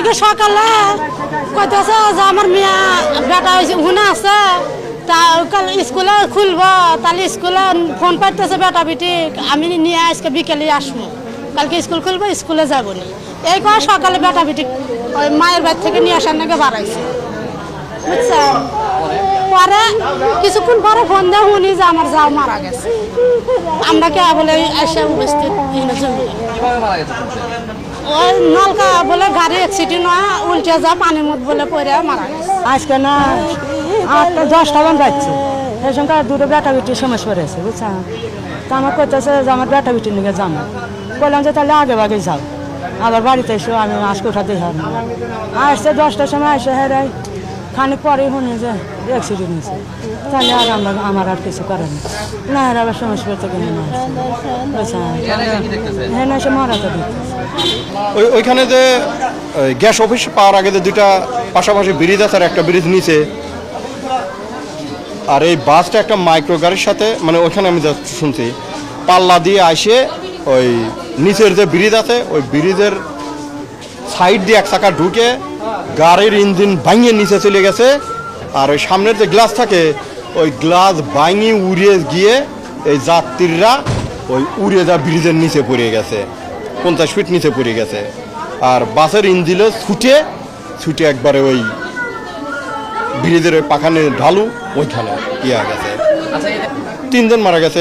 কালকে সকালে কইতেছে যে আমার মেয়ে বেটা হুনে আছে তা কাল স্কুলে খুলবো তাহলে স্কুলে ফোন পাইতেছে বেটা বেটি আমি নিয়ে আজকে বিকেলে আসবো কালকে স্কুল খুলবো স্কুলে যাবো নি এই করে সকালে বেটা বেটি ওই মায়ের বাড়ি থেকে নিয়ে আসার নাকি বাড়াইছে বুঝছেন পরে কিছুক্ষণ পরে ফোন দিয়ে শুনি যে আমার যাও মারা গেছে আমরা কে বলে এসে উপস্থিত ওই নলকা বলে গাড়ি অ্যাক্সিডেন্ট হয় উল্টে যা পানির মধ্যে বলে পড়ে মারা গেছে আজকে না 8-10টা জন যাচ্ছে এই সঙ্গে দুটো বেটা বেটির সমস্যা পড়েছে বুঝছেন তা আমার করতেছে যে আমার বেটা বেটির নিয়ে যাবো বললাম যে তাহলে আগে আগে যাও আবার বাড়িতে এসো আমি আজকে ওঠা দেখি আসছে 10টার সময় এসে হেরাই খানিক পরে শুনি যে অ্যাক্সিডেন্ট হয়েছে তাহলে আর আমার আর কিছু করেন না আর আবার সমস্যা পড়তে কিনে না হ্যাঁ না এসে মারা তো ওইখানে যে গ্যাস অফিস পাওয়ার আগে যে দুইটা পাশাপাশি ব্রিজ আছে আর একটা ব্রিজ নিচে আর এই বাসটা একটা মাইক্রো গাড়ির সাথে মানে ওইখানে আমি শুনছি পাল্লা দিয়ে আসে ওই নিচের যে ব্রিজ আছে ওই ব্রিজের সাইড দিয়ে এক চাকা ঢুকে গাড়ির ইঞ্জিন ভাঙিয়ে নিচে চলে গেছে আর ওই সামনের যে গ্লাস থাকে ওই গ্লাস ভাঙিয়ে উড়িয়ে গিয়ে এই যাত্রীরা ওই উড়ে যা ব্রিজের নিচে পড়ে গেছে 50 ফিট নিচে পড়ে গেছে আর বাসের ইঞ্জিনও ছুটে একবারে ওই ব্রিজের ওই পাখানে ঢালু ওইখানে ইয়া গেছে 3 জন মারা গেছে